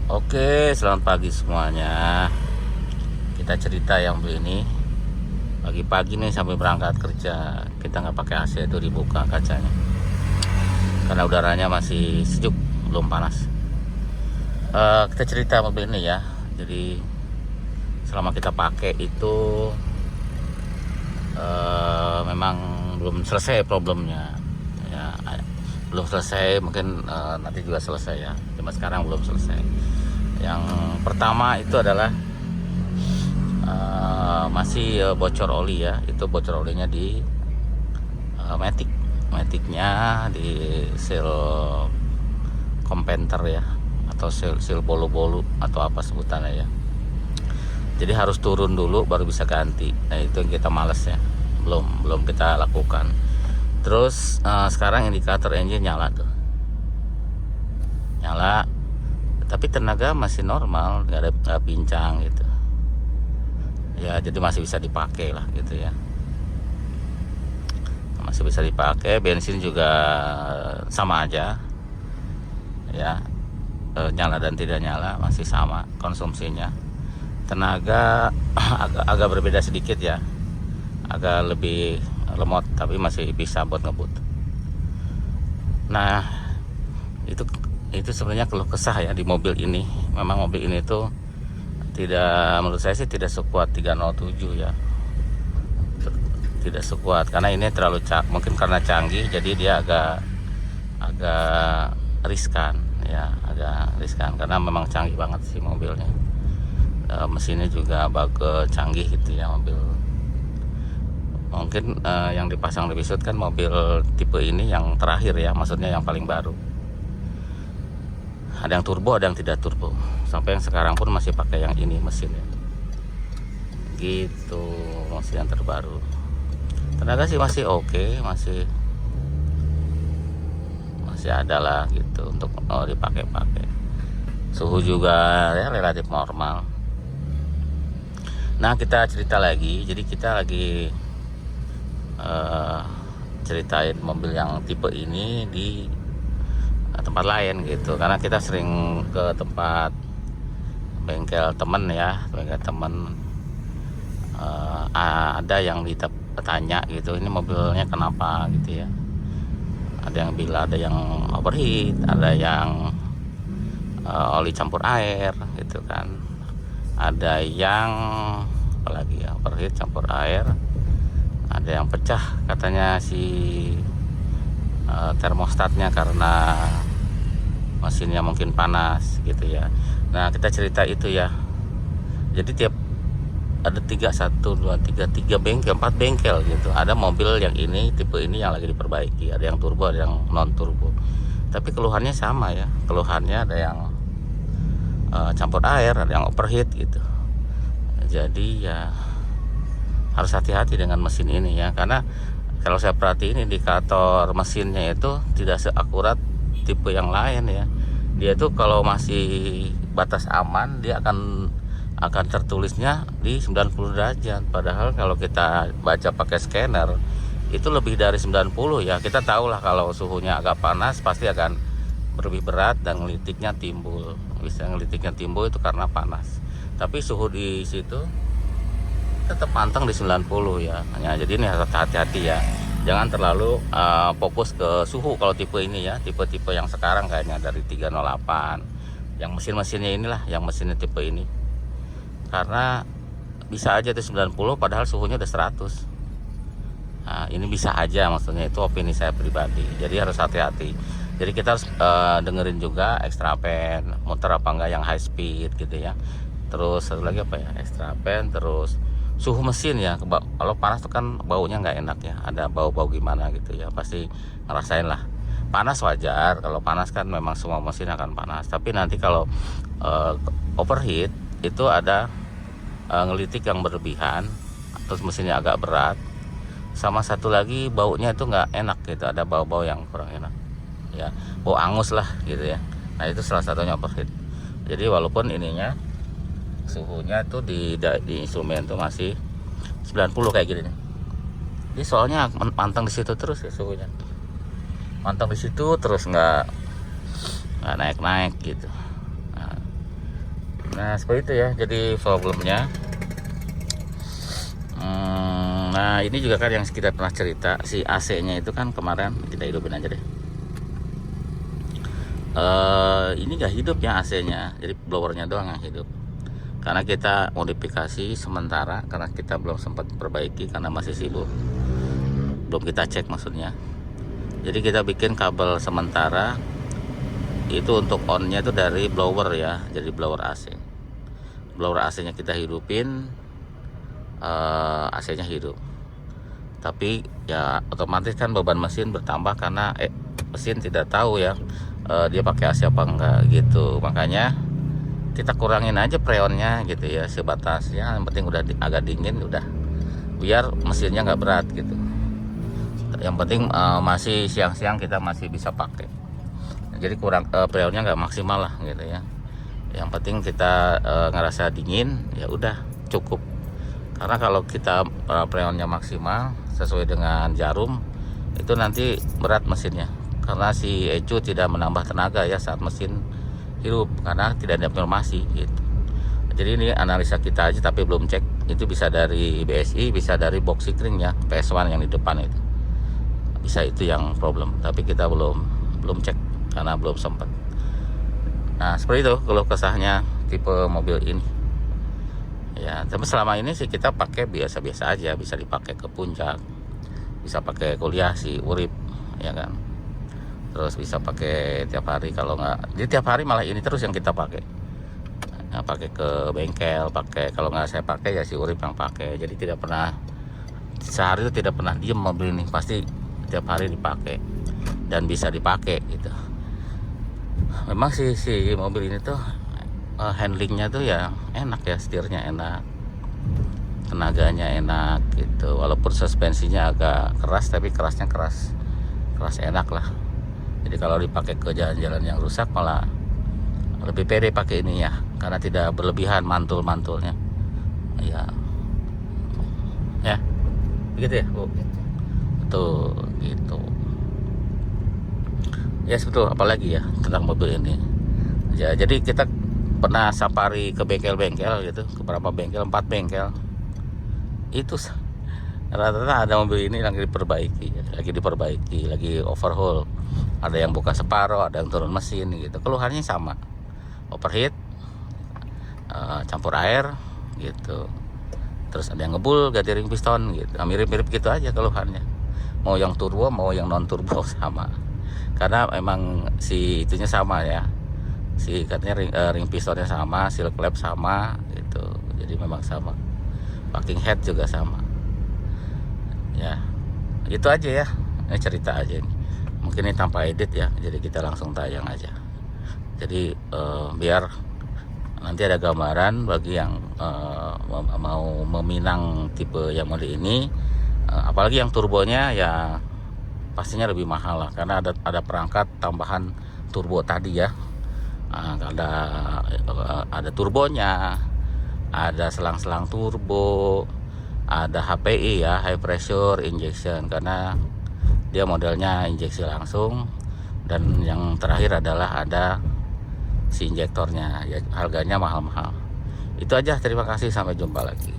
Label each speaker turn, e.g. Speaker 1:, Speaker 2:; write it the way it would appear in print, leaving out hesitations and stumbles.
Speaker 1: Oke, selamat pagi semuanya. Kita cerita yang beli ini pagi-pagi nih sampai berangkat kerja. Kita nggak pakai AC, itu dibuka kacanya karena udaranya masih sejuk, belum panas. Kita cerita mobil ini ya. Jadi selama kita pakai itu memang belum selesai problemnya. Ya, belum selesai, mungkin nanti juga selesai ya. Cuma sekarang belum selesai. Yang pertama itu adalah masih bocor oli ya. Itu bocor olinya di maticnya di seal kompenter ya, atau seal bolu-bolu atau apa sebutannya ya. Jadi harus turun dulu baru bisa ganti. Nah itu yang kita males ya, belum kita lakukan. Terus sekarang indikator engine nyala tuh, nyala, tapi tenaga masih normal, nggak pincang gitu ya. Jadi masih bisa dipakai lah gitu ya, masih bisa dipakai. Bensin juga sama aja ya, nyala dan tidak nyala masih sama konsumsinya. Tenaga agak berbeda sedikit ya, agak lebih lemot, tapi masih bisa buat ngebut. Nah itu sebenarnya keluh kesah ya di mobil ini. Memang mobil ini tuh tidak, menurut saya sih tidak sekuat 307 ya, tidak sekuat karena ini terlalu mungkin karena canggih, jadi dia agak riskan ya, agak riskan karena memang canggih banget sih mobilnya. Mesinnya juga bagus, canggih gitu ya mobil. Mungkin yang dipasang lebih sud kan mobil tipe ini yang terakhir ya, maksudnya yang paling baru. Ada yang turbo, ada yang tidak turbo. Sampai yang sekarang pun masih pakai yang ini mesinnya. Gitu, mesin yang terbaru. Tenaga sih masih oke, masih ada lah gitu untuk dipakai-pakai. Suhu juga ya relatif normal. Nah kita cerita lagi, jadi kita lagi ceritain mobil yang tipe ini di tempat lain gitu, karena kita sering ke tempat bengkel temen ya, bengkel temen. Ada yang ditanya gitu, ini mobilnya kenapa gitu ya. Ada yang bilang ada yang overheat, ada yang oli campur air gitu kan, ada yang apalagi ya, overheat campur air, ada yang pecah katanya si termostatnya karena mesinnya mungkin panas gitu ya. Nah kita cerita itu ya. Jadi tiap ada 3 bengkel, 4 bengkel gitu, ada mobil yang ini tipe ini yang lagi diperbaiki. Ada yang turbo, ada yang non turbo, tapi keluhannya sama ya. Keluhannya ada yang campur air, ada yang overheat gitu. Jadi ya harus hati-hati dengan mesin ini ya, karena kalau saya perhatiin indikator mesinnya itu tidak seakurat tipe yang lain ya. Dia tuh kalau masih batas aman dia akan tertulisnya di 90 derajat, padahal kalau kita baca pakai scanner itu lebih dari 90 ya. Kita tahu lah kalau suhunya agak panas pasti akan lebih berat dan ngelitiknya timbul. Bisa ngelitiknya timbul itu karena panas, tapi suhu di situ tetap pantang di 90 ya. Jadi ini harus hati-hati ya, jangan terlalu fokus ke suhu kalau tipe ini ya. Tipe-tipe yang sekarang kayaknya dari 308 yang mesinnya inilah, yang mesinnya tipe ini, karena bisa aja itu 90 padahal suhunya udah 100. Nah ini bisa aja, maksudnya itu opini saya pribadi. Jadi harus hati-hati. Jadi kita harus dengerin juga extra pen muter apa enggak yang high speed gitu ya. Terus satu lagi apa ya, extra pen, terus suhu mesin ya. Kalau panas tuh kan baunya nggak enak ya, ada bau-bau gimana gitu ya, pasti ngerasain lah. Panas wajar, kalau panas kan memang semua mesin akan panas, tapi nanti kalau overheat itu ada ngelitik yang berlebihan, terus mesinnya agak berat, sama satu lagi baunya itu nggak enak gitu, ada bau-bau yang kurang enak ya, bau angus lah gitu ya. Nah itu salah satunya overheat. Jadi walaupun ininya suhunya tuh di instrumen tuh masih 90 kayak gini nih. Jadi soalnya pantang di situ terus ya suhunya. Pantang di situ terus, nggak naik-naik gitu. Nah, Nah seperti itu ya, jadi problemnya. Nah ini juga kan yang kita pernah cerita, si AC nya itu kan kemarin kita hidupin aja deh. Ini nggak hidup ya AC nya, jadi blowernya doang yang hidup. Karena kita modifikasi sementara, karena kita belum sempat perbaiki karena masih sibuk, belum kita cek maksudnya. Jadi kita bikin kabel sementara itu untuk on-nya itu dari blower ya, jadi blower AC. Blower AC-nya kita hidupin, AC-nya hidup. Tapi ya otomatis kan beban mesin bertambah karena mesin tidak tahu ya dia pakai AC apa enggak gitu. Makanya kita kurangin aja freonnya gitu ya, sebatasnya. Yang penting udah agak dingin udah, biar mesinnya nggak berat gitu. Yang penting masih siang-siang kita masih bisa pakai. Jadi kurang freonnya nggak maksimal lah gitu ya. Yang penting kita ngerasa dingin ya udah cukup. Karena kalau kita freonnya maksimal sesuai dengan jarum itu nanti berat mesinnya. Karena si ecu tidak menambah tenaga ya saat mesin hidup karena tidak ada pneumasi gitu. Jadi ini analisa kita aja tapi belum cek. Itu bisa dari BSI, bisa dari box sikring ya, PS1 yang di depan itu. Bisa itu yang problem, tapi kita belum cek karena belum sempat. Nah seperti itu keluh kesahnya tipe mobil ini ya. Tapi selama ini sih kita pakai biasa-biasa aja, bisa dipakai ke puncak, bisa pakai kuliah si Urip ya kan, terus bisa pakai tiap hari. Kalau nggak, jadi tiap hari malah ini terus yang kita pakai. Nah, pakai ke bengkel, pakai kalau nggak saya pakai ya si Urip yang pakai. Jadi tidak pernah sehari itu tidak pernah diem mobil ini, pasti tiap hari dipakai dan bisa dipakai gitu. Memang si mobil ini tuh handlingnya tuh ya enak ya, setirnya enak, tenaganya enak gitu. Walaupun suspensinya agak keras, tapi kerasnya keras enak lah. Jadi kalau dipakai ke jalan-jalan yang rusak malah lebih pede pakai ini ya, karena tidak berlebihan mantul-mantulnya ya begitu ya Bu. Betul gitu ya, betul. Apalagi ya tentang mobil ini ya. Jadi kita pernah safari ke bengkel-bengkel gitu, ke beberapa bengkel, 4 bengkel itu rata-rata ada mobil ini lagi diperbaiki, lagi overhaul. Ada yang buka separuh, ada yang turun mesin gitu. Keluhannya sama, overheat, campur air gitu. Terus ada yang ngebul, ganti ring piston gitu. Nah, mirip-mirip gitu aja keluhannya. Mau yang turbo, mau yang non turbo sama. Karena emang si itunya sama ya. Si katanya ring pistonnya sama, seal clamp sama gitu. Jadi memang sama. Packing head juga sama. Ya. Itu aja ya. Ini cerita aja ini. Mungkin ini tanpa edit ya. Jadi kita langsung tayang aja. Jadi biar nanti ada gambaran bagi yang mau meminang tipe yang model ini, apalagi yang turbonya ya pastinya lebih mahal lah, karena ada perangkat tambahan turbo tadi ya. Ada turbonya, ada selang-selang turbo, ada HPI ya, high pressure injection, karena dia modelnya injeksi langsung. Dan yang terakhir adalah ada si injektornya ya, harganya mahal-mahal. Itu aja, terima kasih, sampai jumpa lagi.